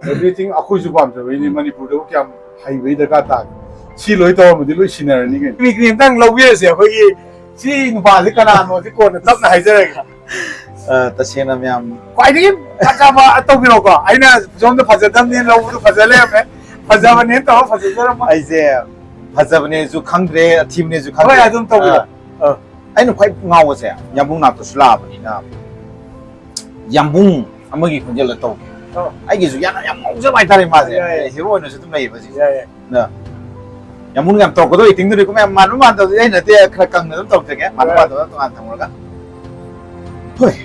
everything aku juga paham jadi ini Manipur itu kiam highway dekat tak si loi tahu mesti loi sinar ni kan ini krim tang lawyer sih aku ini si numpah sih karena anu sih kau tetap nak hajar तसेंग मैम क्वाइदगी अच्छा तो भी होगा आइना zone तो फजदम ने लोग तो फजले हमें फजब ने तो फजदर हम ऐसे फजब ने जो खंगरे थीम ने जो हाँ खंगरे यार तुम तो भी आइना क्वाइ गाँव से यंबुंग ना तो सुलाब नहीं ना यंबुंग अमगी कुंजल तो आई किसु याना यंबुंग से बाइट तारे माजे हीरो ने से तुम नहीं बजी ना यंबुंग यंग तो कदो इतिंग तो मैं मालूम मान तो ये नते खरकंग ने तो तक है मालूम मान तो आन थमगा होय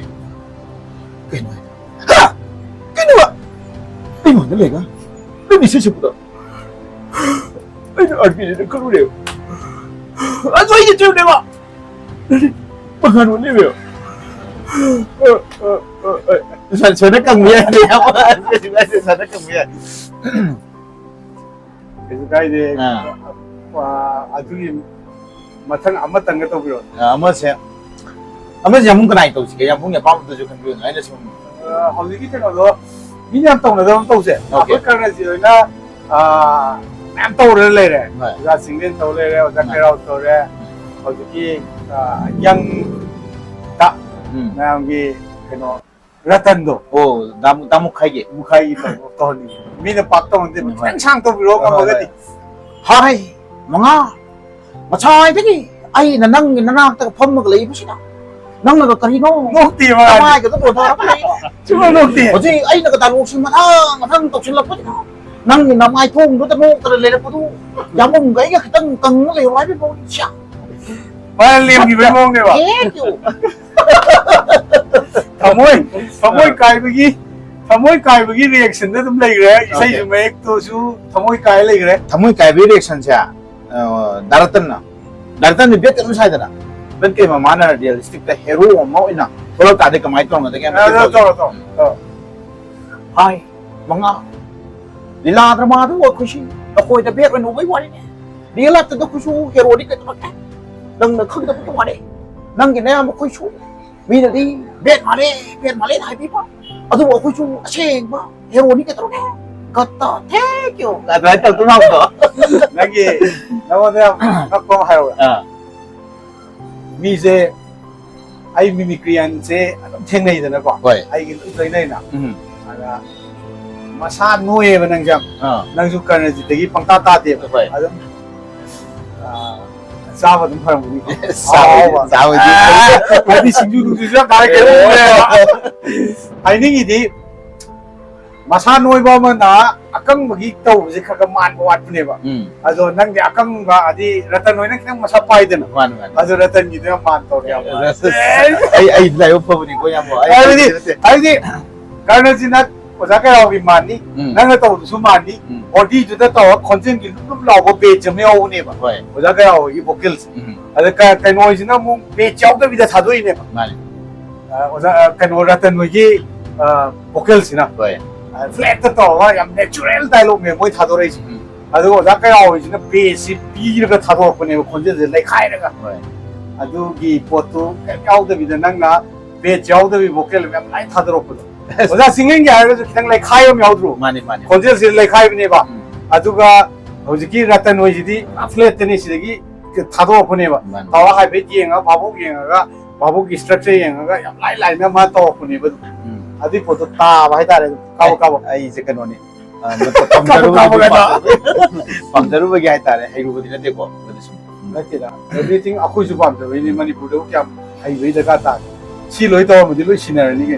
Kenapa? Gimana lega? Lu bisa sebut? Ini artinya dia keluar dia. Apa ini tu dia? Pengaruh dia. Sana kamu ya dia apa? Sana kamu ya. Itu kaya dia. Wah, aduh, matang amat tangga tu bro. Amat saya. Amat yang mungkin naik tu sih, yang mungkin apa tu juga kan bro. Ini semua. Holiday kan ada, ini yang tahu nada tahu sih. Apa kerana sih na, yang tahu leh leh, udah single tahu leh leh, udah kerau tahu leh, jadi yang tak, namanya kena ratan do. Oh, damu kaya. Mukai itu tahu ni. Mina patong ni, macam tu bro, kamu kata. Hai, manga, macam itu ni. Ay, nanang tak pom maglay pa siya. Nang nagkarino. Nokti man. Kamay ka to to. Cuma nokti. O di ay nagtalo si matang tok sila po. Nang namay thong do tamo trelele po to. Yamong gay ka kitang kang leway po siya. Malim gibay mo ni ba? Thamoy kai bagi reaction na tum lagi reh. Isay jume ek to su thamoy kai lagi reh. Thamoy kai bi reaction siya. Daratan ni bet kan say na. Ben kay mamana realistic ta hero mo ina. Wala ta de kamay tong na kaya. Hai, mga nila drama do ko shi. Ako ita bet no way wali ni. Nila ta do ko su hero di ka ta. Nang na khang ta ko wali. Nang gina mo ko su. Mi na di bet male hai bi pa. Adu ko su aseng ba. Hero ni ka to ne. Kata thank you. Ada ta tu na ko. Lagi nawa dia nakko hayo. Mise ai mimikrian se theng nei da na ko. Ai gi loi nei na. Ada masa nuye ba nang jam. Nang su kan ji tegi pangta ta de. Adum sawa dum phang ni. Sawa ji. Ai sinju du ju da ke. Ai ni di masa nuye ba ma na akang bagi tau je khaga man wat ne ba. Ado nang di akang ba adi ratan noy nang kinang masa pai den. Ado ratan gi de man to ya. Ai lai op pa ni ko ya mo. Ai di karena jinat oja ka rawi mani nang to su mani odi ju da to content gi lu law bo pe je me au ne ba. Oja ka rawi vocals. Ado ka noy jina mu pe chau da bi da sa doi ne ba. Oja ka no ratan noy gi vocals na. Flat to yang natural dialogue में कोई था तो रही थी अदो जा के आओ इसने बेस पीर का था तो अपने खोजे से ले खाए लगा अदो की पोतो आओ तो भी नंग ना बेस जाओ तो भी वोकल में लाइ था तो रोको ओजा सिंगिंग क्या है जो कितने ले खाए में आओ तो खोजे से ले खाए नहीं बा अदो का होजिकी रतन होई जिदी फ्लैट नहीं सिदगी था तो अपने बा तावा हाई पे येंगा बाबू की स्ट्रक्चर येंगा yang लाइ में मा तो अपने बा Adi foto ta ba hai tare kabo ai se kanoni pamjaru ba hai tare ai ru dina dekho nakira everything aku ju pam ini Manipur do kya highway daga ta si loi to mudi loi sinar ni